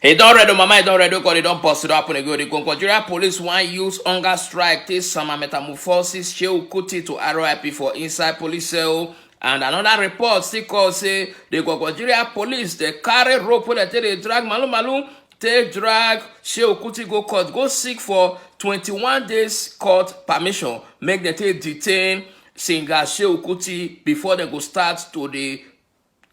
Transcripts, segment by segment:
He don't ready, mama, he don't ready, because he don't bust it up on the go. The Nigeria police want use hunger strike, take some metamorphosis, Seun Kuti to RIP for inside police cell. And another report still call say the Nigeria police, they carry rope where they drag Malu, they drag Seun Kuti go court, go seek for 21 days court permission, make them take detain singer Seun Kuti before they go start to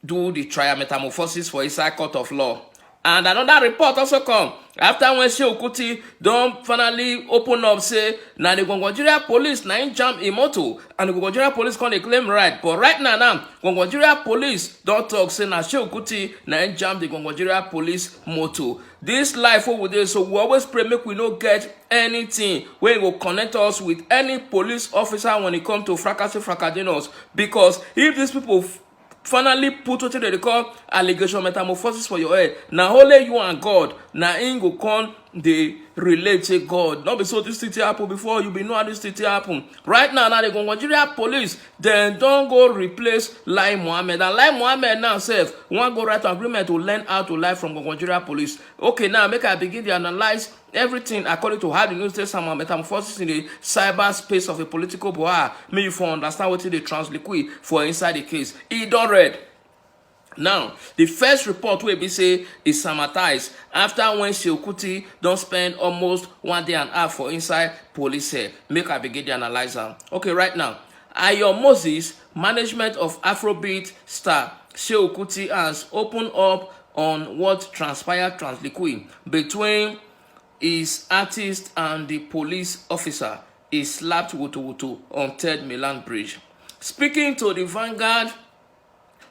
do the trial metamorphosis for inside court of law. And another report also come after when Seun Kuti don finally open up say na the Nigeria police na im jam im motor and the Nigeria police come dey claim right, but right now Nigeria police don talk say na Seun Kuti na im jam the Nigeria police motor. This life wey we dey, so we always pray make we no get anything wey go connect us with any police officer when e come to fracadinos, because if these people finally put wetin they call allegation metamorphosis for your head, na only you and God na im go come dey relate say God no be so this thing happen before, you be know how this thing happen. Right now the Nigeria police dem don go replace Lai Mohammed, and Lai Mohammed now sef wan go write agreement to learn how to lie from Nigeria police. Okay, now make I begin to analyze everything according to how the news takes some metamorphosis in the cyberspace of a political boha. May you for understand what they transliquid for inside the case. E don read. Now, the first report wey be say is sanitized after when Seun Kuti don spend almost 1 day and a half for inside police cell. Make I begin to analyze am. Okay, right now, Ayo Moses, management of Afrobeat star Seun Kuti, has opened up on what transpired transliquid between his artist and the police officer he slapped wutu on 3rd Milan Bridge. Speaking to the Vanguard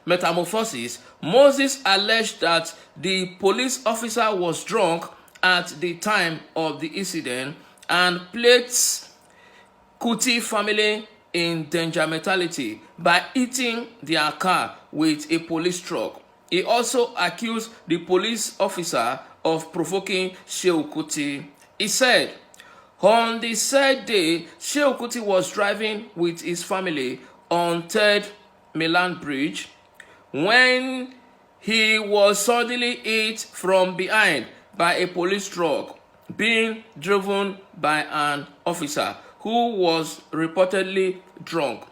Metamorphosis, Moses alleged that the police officer was drunk at the time of the incident and placed Kuti family in danger mentality by hitting their car with a police truck. He also accused the police officer of provoking Seun Kuti. He said, on the said day, Seun Kuti was driving with his family on 3rd Milan Bridge when he was suddenly hit from behind by a police truck being driven by an officer who was reportedly drunk.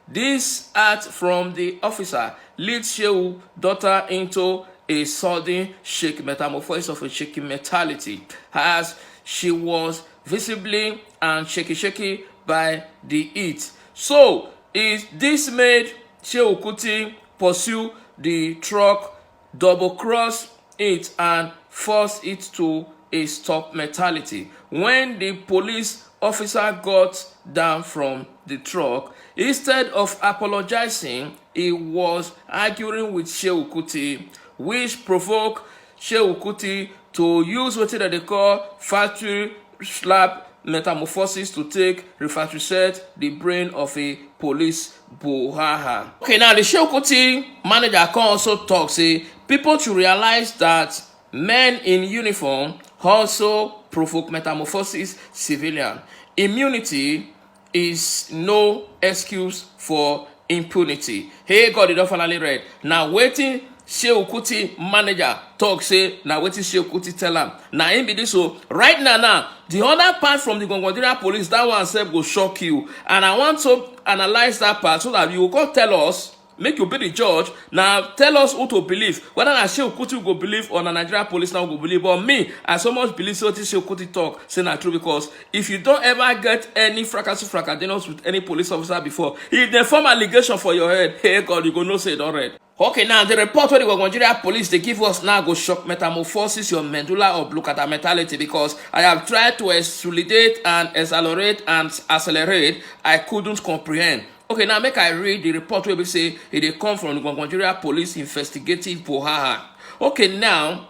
This act from the officer leads Seun's daughter into a sudden shake metamorphosis of a shaky mentality, as she was visibly and shaky by the heat. So this made Seun Kuti pursue the truck, double cross it, and force it to a stop mentality. When the police officer got down from the truck, instead of apologizing, he was arguing with Seun Kuti, which provoked Seun Kuti to use what they call factory slap metamorphosis to take refactory the brain of a police bohaha. Okay, now the Seun Kuti manager can also talk, say people should realize that men in uniform also provoke metamorphosis civilian. Immunity is no excuse for impunity. Hey God, you don't finally read. Now waiting Seun Kuti manager talk say na wetin Seun Kuti tell am. Na him be this. So right now, the other part from the Nigeria police, that one sef go shock you. And I want to analyze that part so that you will come tell us, make you be the judge. Now tell us who to believe. Whether na Seun Kuti go believe or na Nigeria police now go believe. But me, I so much believe what Seun Kuti talk say na true, because if you don't ever get any fracadinos with any police officer before, if they form allegation for your head, hey God, you go know say it already. Okay, now the report where the Nigeria police they give us now go shock metamorphosis your medulla oblongata mentality, because I have tried to extrapolate and accelerate I couldn't comprehend. Okay, now make I read the report where we say it come from the Nigeria police investigative bohaha. Okay, now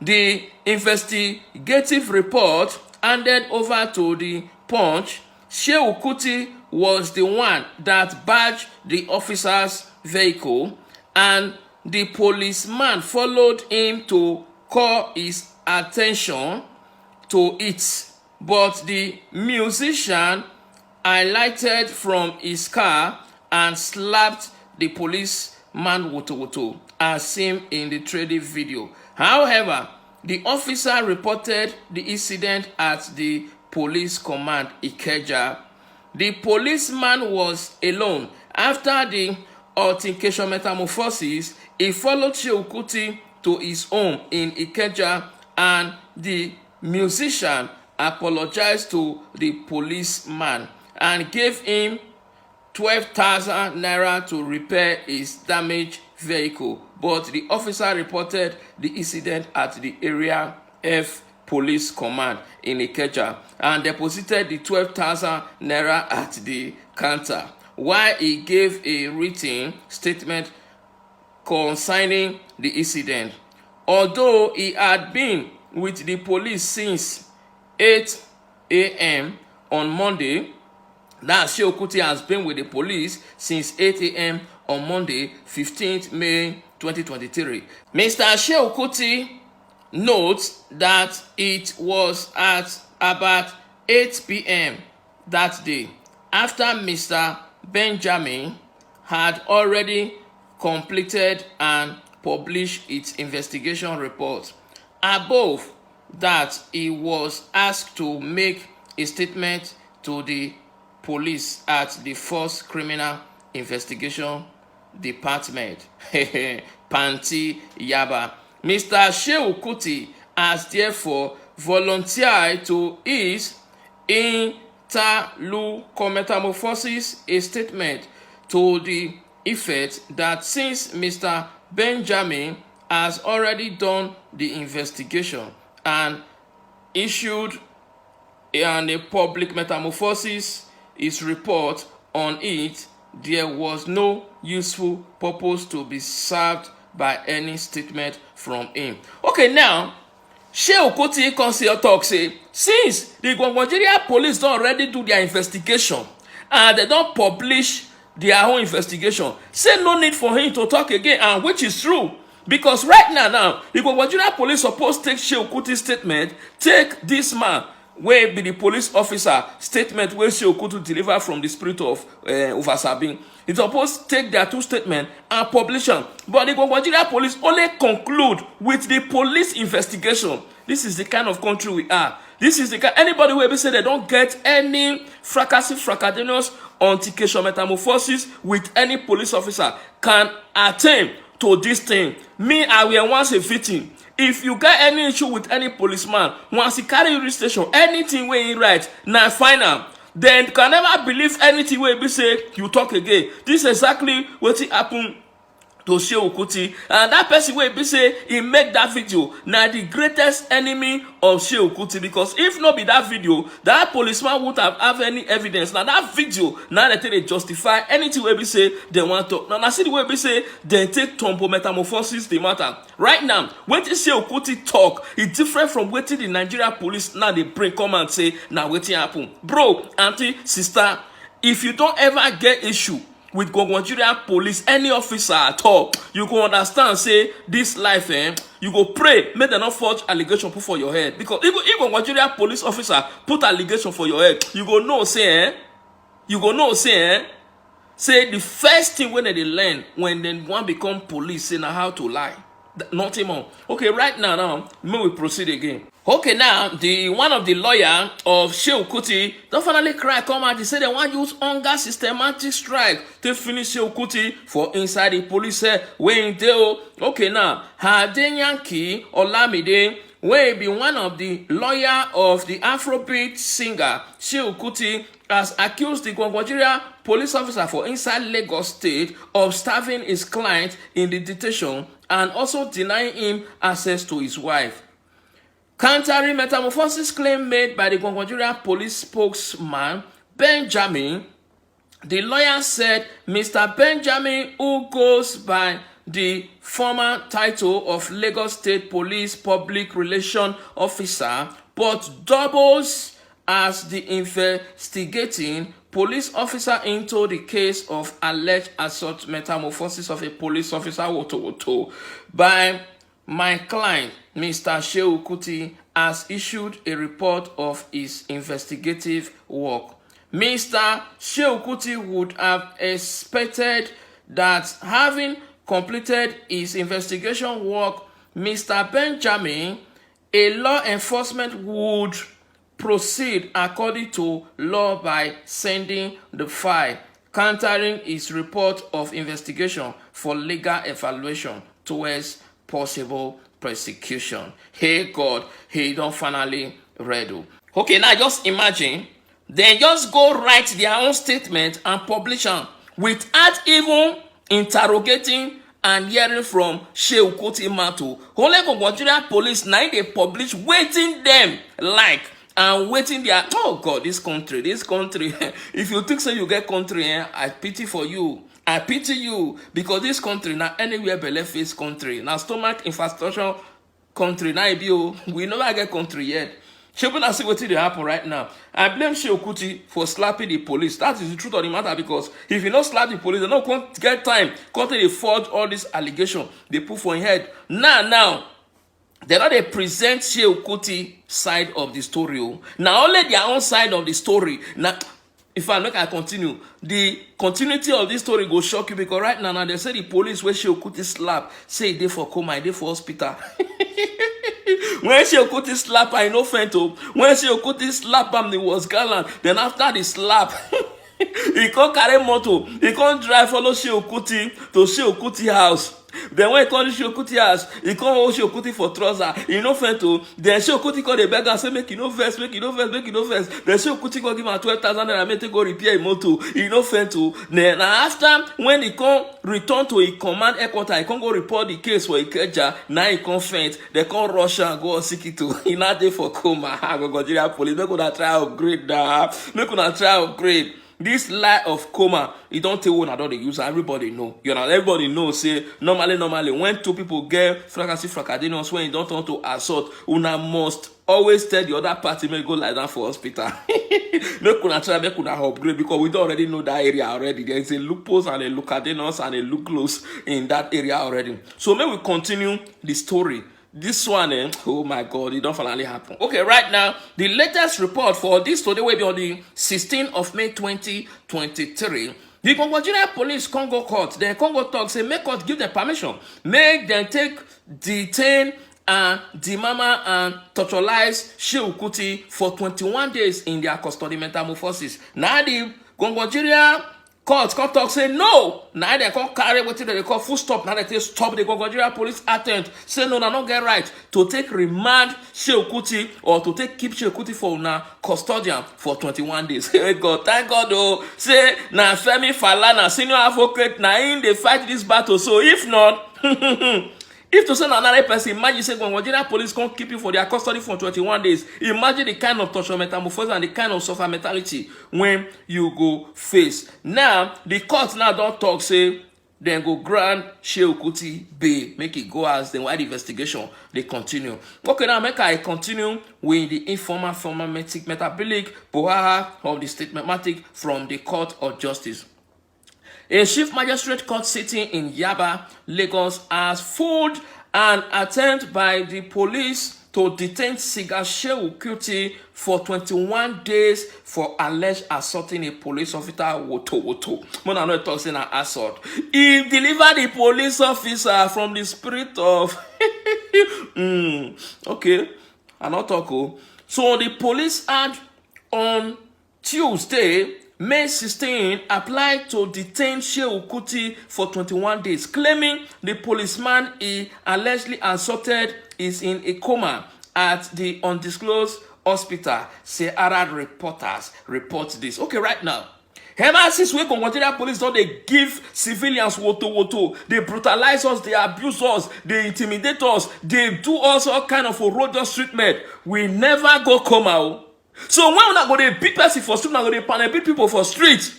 the investigative report handed over to the Punch. Seun Kuti was the one that badged the officer's vehicle, and the policeman followed him to call his attention to it. But the musician alighted from his car and slapped the policeman wutu, as seen in the trading video. However, The officer reported the incident at the police command Ikeja. The policeman was alone. After the altercation metamorphosis, he followed Seun Kuti to his home in Ikeja, and the musician apologized to the policeman and gave him 12,000 naira to repair his damaged vehicle. But the officer reported the incident at the Area F Police Command in Ikeja and deposited the 12,000 naira at the counter, while he gave a written statement concerning the incident. Although he had been with the police since 8 a.m. on Monday, that Seun Kuti has been with the police since 8 a.m. on Monday, 15th May 2023. Mr. Seun Kuti notes that it was at about 8 p.m. that day, after Mr. Benjamin had already completed and published its investigation report. Above that, he was asked to make a statement to the police at the First Criminal Investigation Department. Panti Yaba. Mr. Seun Kuti has therefore volunteered to his intermetamorphosis a statement to the effect that since Mr. Benjamin has already done the investigation and issued a public metamorphosis his report on it, there was no useful purpose to be served by any statement from him. Okay, now Seun Kuti consider talk say since the Nigeria police don already do their investigation and they don publish their own investigation, say no need for him to talk again, and which is true, because right now the Nigeria police suppose take Seun Kuti statement, take this man wey be the police officer statement wey Seun Kuti deliver from the spirit of Oversabin. It's supposed to take their two statements and publish them. But the Nigeria police only conclude with the police investigation. This is the kind of country we are. This is the kind, anybody who ever say they don't get any fracadinous altercation metamorphosis with any police officer can attain to this thing. Me, I will once a victim. If you get any issue with any policeman, once he carry you to the station, anything where he write, now final. Then can never believe anything where he say you talk again. This is exactly what happened to Seun Kuti, and that person wey be say he make that video na the greatest enemy of Seun Kuti, because if not be that video, that policeman would have any evidence. Now that video now they take dey justify anything wey be say they want to. Now see the way be say they take tumbo metamorphosis the matter. Right now, wetin Seun Kuti talk is different from wetin the Nigeria police now they bring come and say now wetin happen. Bro, auntie, sister, if you don't ever get issue with Nigeria police, any officer at all, you go understand say this life, you go pray make them not forge allegation put for your head, because even Nigeria police officer put allegation for your head, you go know say say the first thing when they learn when they want become police, say now how to lie. Nothing more. Okay, right now may we proceed again. Okay, now the one of the lawyer of Seun Kuti don't finally cry come out. He said they want to use hunger systematic strike to finish Seun Kuti for inside the police weighing deal. Okay, now Hadenyanki Olamide, wey be one of the lawyer of the Afrobeat singer Seun Kuti, has accused the Nigeria police officer for inside Lagos State of starving his client in the detention and also denying him access to his wife. Countering metamorphosis claim made by the Nigeria police spokesman Benjamin, the lawyer said Mr. Benjamin, who goes by the former title of Lagos State Police Public Relations Officer, but doubles as the investigating police officer into the case of alleged assault metamorphosis of a police officer by my client, Mr. Seun Kuti, has issued a report of his investigative work. Mr. Seun Kuti would have expected that having completed his investigation work, Mr. Benjamin a law enforcement would proceed according to law by sending the file, countering its report of investigation for legal evaluation towards possible prosecution. Hey God, he don't finally ready. Okay, now just imagine, then just go write their own statement and publish them without even interrogating and hearing from Seun Kuti Mato. Only Nigeria police now they publish waiting them like and waiting there. Oh God, this country. If you think so you get country, I pity for you. I pity you because this country now anywhere belle face country. Now stomach infrastructure country now we never get country yet. Shepuna see what they happen right now. I blame Seun Kuti for slapping the police. That is the truth of the matter because if you don't slap the police, they don't get time. They forge all these allegations they put for him head. Now, they don't they present Seun Kuti side of the story. Now only their own side of the story. Now, if I make I continue, the continuity of this story go shock you because right now they say the police where Seun Kuti slap say they for coma, they for hospital. When Seun Kuti slap, I no friend to. When Seun Kuti slap him, he was gallant. Then after the slap, he can't carry motor. He can't drive follow Seun Kuti to Seun Kuti house. Then when he come to Seun Kuti house, he can't hold Seun Kuti for trouser. He no friend to. Then Seun Kuti call the beggar and say make you no vex, make you no vex, make you no vex. Then Seun Kuti go give him 12,000 naira make he go repair his motor. He no friend to. Then after when he come return to his command headquarters, he can't go report the case for Ikeja. Now he come faint. They come rush and go sick it to. He not there for coma. I go Nigeria police. Make una try upgrade that. Make una try upgrade. This lie of coma, you don't tell one another use. Everybody know. You know, everybody knows. Say normally, when two people get fracadinous, when you don't want to assault, una must always tell the other party may go lie down for hospital. Make una try, make una upgrade because we don't already know that area already. There is a loopholes and a lucadinous and a look close in that area already. So may we continue the story. This one, oh my God, it don't finally happen. Okay, right now, the latest report for this story will be on the 16th of May 2023. The Nigeria police Congo court, the Congo talk say make court give them permission, make them detain and demama and torturalize Seun Kuti for 21 days in their custody metamorphosis. Now the Nigeria court talk say no. Now they can't carry what they call full stop. Now they stop the Nigeria police attempt. Say no, not get right to take remand Seun Kuti or to keep Seun Kuti for una custodian for 21 days. Hey God, thank God oh. Say na Femi Falana senior advocate na in they fight this battle. So if not, if to send another person, imagine say when Nigeria police can't keep you for their custody for 21 days. Imagine the kind of torture metamorphosis and the kind of suffer mentality when you go face. Now, the court now don't talk, say, then go grant Seun Kuti bail, make it go as then why the investigation they continue. Okay, now make I continue with the informal metabolic bohaha of the statement from the Court of Justice. A chief magistrate court sitting in Yaba, Lagos, has foiled an attempt by the police to detain Seun Kuti for 21 days for alleged assaulting a police officer. Woto. When I know talk saying an assault, he delivered the police officer from the spirit of okay, I not talk. So the police had on Tuesday, May 16, applied to detain Seun Kuti for 21 days, claiming the policeman he allegedly assaulted is in a coma at the undisclosed hospital. Sahara reporters report this. Okay, right now, ever since we Nigeria police don't they give civilians woto, they brutalize us, they abuse us, they intimidate us, they do us all kind of horrendous treatment. We never go coma. So when we not go to beat person for street, not go to beat people for street.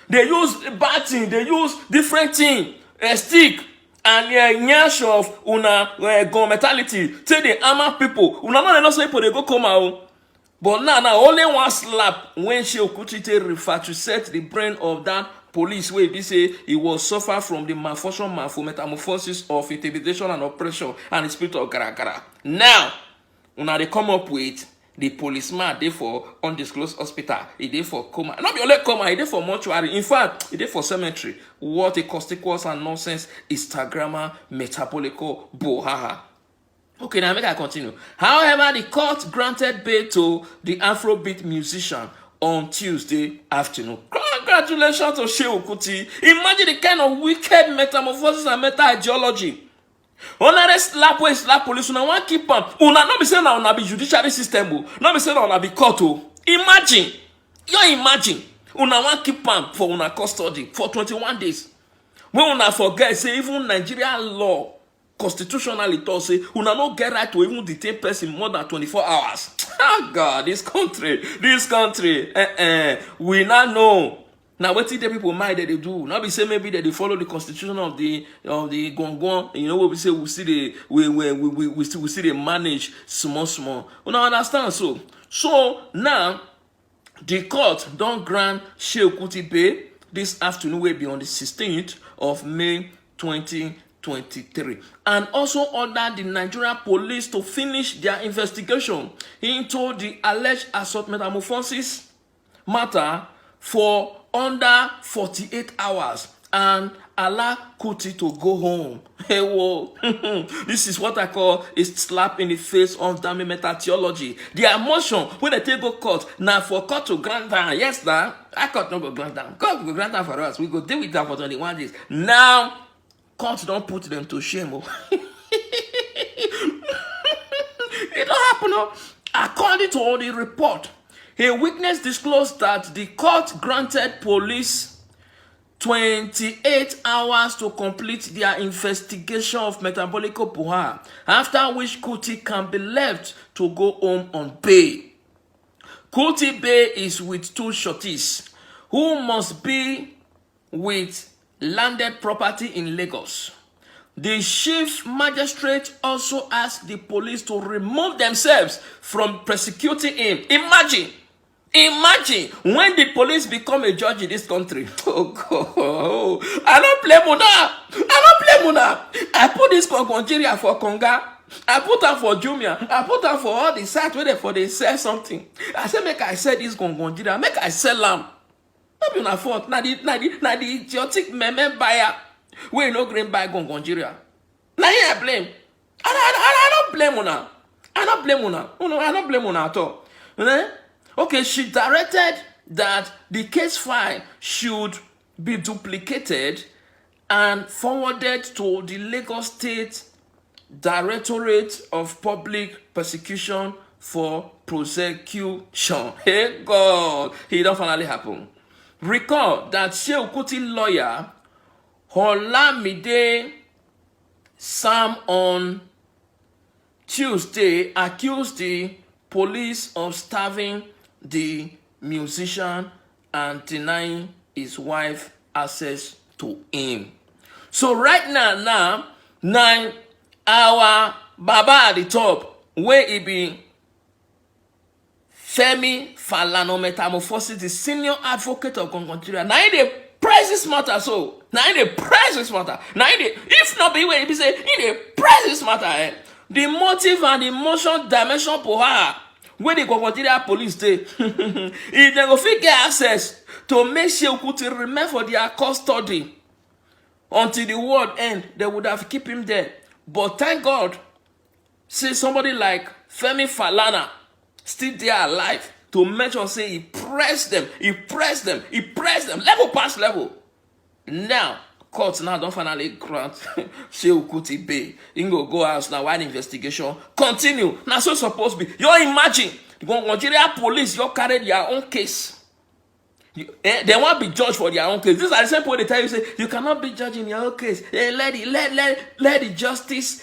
They use batting, they use different thing, a stick, and nyash of una gun mentality. Say they armor people. Una not enough people they go come out. But now only one slap when Seun Kuti refer to set the brain of that police where they say he was suffer from the malfunction, metamorphosis of intimidation and oppression and the spirit of gara. Now, una they come up with the policeman dey for undisclosed hospital. He dey for coma. Not be only coma, he dey for mortuary. In fact, he dey for cemetery. What a conspicuous and nonsense Instagrammer metabolical bohaha. Okay, now make I continue. However, the court granted bail to the Afrobeat musician on Tuesday afternoon. Congratulations to Seun Kuti. Imagine the kind of wicked metamorphosis and meta ideology. Una slap wey slap police, una wan keep am. Una no be say na una be judiciary system o. No be say na una be court o. Imagine. You imagine. Una wan keep am for una custody for 21 days. When una forget say even Nigerian law constitutionally talk say una no get right to even detain person more than 24 hours. Oh God, this country, we not know. Now what the people mind that they do? Now we say maybe that they follow the constitution of the Gongon. You know what we say? We see we see they manage small. We don't understand so now the court don't grant Seun Kuti bail this afternoon will be on the 16th of May 2023, and also ordered the Nigerian police to finish their investigation into the alleged assault metamorphosis matter for under 48 hours and allow Kuti to go home. Hey, whoa. This is what I call a slap in the face of damn meta theology. The emotion when they take go court now for court to grant down. Yes, that I court not go grant down. God will grant down for us. We go deal with that for 21 days. Now, court don't put them to shame. Oh. It don't happen. Oh. According to all the report, a witness disclosed that the court granted police 28 hours to complete their investigation of metabolic puha, after which Kuti can be left to go home on bail. Kuti bail is with two shorties who must be with landed property in Lagos. The chief magistrate also asked the police to remove themselves from prosecuting him. Imagine when the police become a judge in this country. Oh God. I don't play Muna. I put this Nigeria for Konga. I put her for Jumia. I put her for all the sites where they sell something. I said, make I sell this Nigeria. Make I sell them. Not be my fault. Now the idiotic meme buyer. We no green buy Nigeria. Now I blame. I don't blame Muna. I don't blame Muna at all. Okay, she directed that the case file should be duplicated and forwarded to the Lagos State Directorate of Public Prosecution for prosecution. Hey God, it don't finally happen. Recall that Seun Kuti lawyer Olamide Sam on Tuesday accused the police of starving the musician and denying his wife access to him. So right now, our Baba at the top, where he be Femi Falana Metamorphosis, the senior advocate of Nigeria. Now he price this matter so. Now he price this matter. Now if not be where he be say he price this matter. Eh? The motive and emotion dimension for her. When the Nigeria police dey, if they go fit get access to make Seun Kuti remain for their custody until the world end, they would have keep him there. But thank God, see somebody like Femi Falana still there alive to make sure say he press them, level past level. Now, court now don't finally grant Seun Kuti bail. He go house now while investigation continue. Now so supposed to be. You imagine the Nigeria police you carry their own case. They won't be judged for their own case. This is the same point they tell you say you cannot be judged in your own case. Let the justice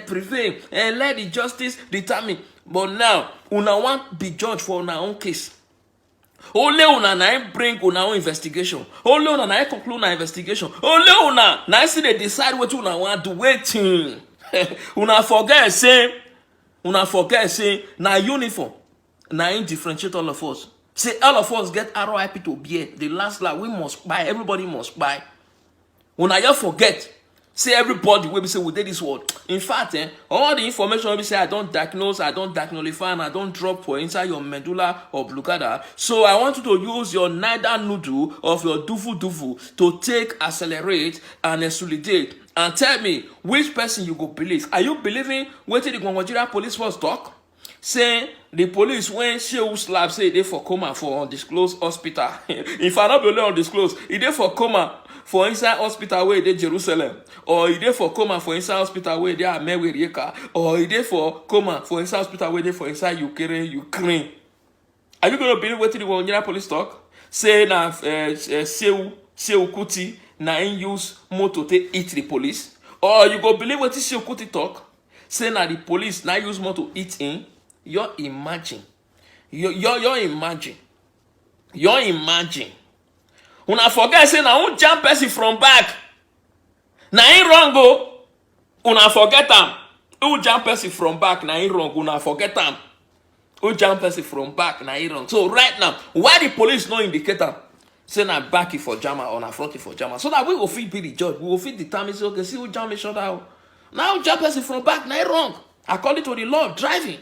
prevail. Let the justice determine. But now una want be judged for una own case. Only una na bring una own investigation. Only una na conclude una investigation. Only una na see they decide what una want to waiting. Una forget say na uniform. Na differentiate all of us. Say all of us get RIP to bear. The last we must buy. Everybody must buy. Una you forget. Say everybody will be say we did this word. In fact, all the information will be say I don't diagnose, I don't diagnolify, and I don't drop for inside your medulla oblongata. So I want you to use your neither noodle of your dufu to take accelerate and exfoliate and tell me which person you go believe. Are you believing wetin the Nigeria police force talk? Say the police when Seun slap say they for coma for undisclosed hospital. If I not believe undisclosed, e dey for coma for inside hospital where they Jerusalem, or e dey for coma for inside hospital where they are America, or e dey for coma for inside hospital where they for inside Ukraine. Are you going to believe wetin the Nigeria police talk? Say na Seun Kuti na in use motor to eat the police, or you go believe wetin Seun Kuti talk? Say na the police na use motor eat him. You imagine. You imagine. Una forget say na who jam person from back. Na him wrong go. Una forget am. Who jam person from back na him wrong. Una forget am. Who jam person from back na him wrong. So right now, why the police no indicate am? Say na back for jama or na front for jama. So that we will fit be the judge. We will fit determine say okay, see who jam each other out. Now who jam person from back na him wrong. According to the law, driving.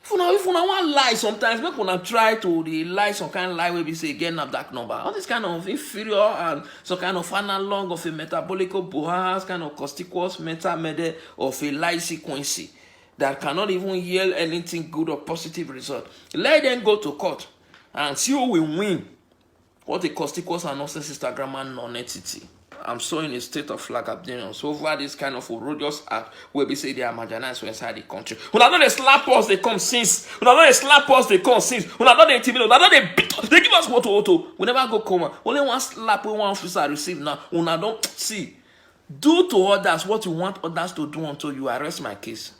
If una want lie sometimes, make una try to lie some kind of lie where we say get that number. All this kind of inferior and some kind of analog of a metabolical bohas, kind of conspicuous meta of a lie sequence that cannot even yield anything good or positive result. Let them go to court and see who will win. What a conspicuous and nonsense Instagram and non-entity. I'm so in a state of flag abandon. So over this kind of odious act where we say they are marginalized inside the country. When I know they slap us, they come since. When I know they slap us, they come since. When I know they intimidate, when I know they beat us, they give us auto. We never go coma. Only one slap, one officer receive now. When I don't see. Do to others what you want others to do until you arrest my case.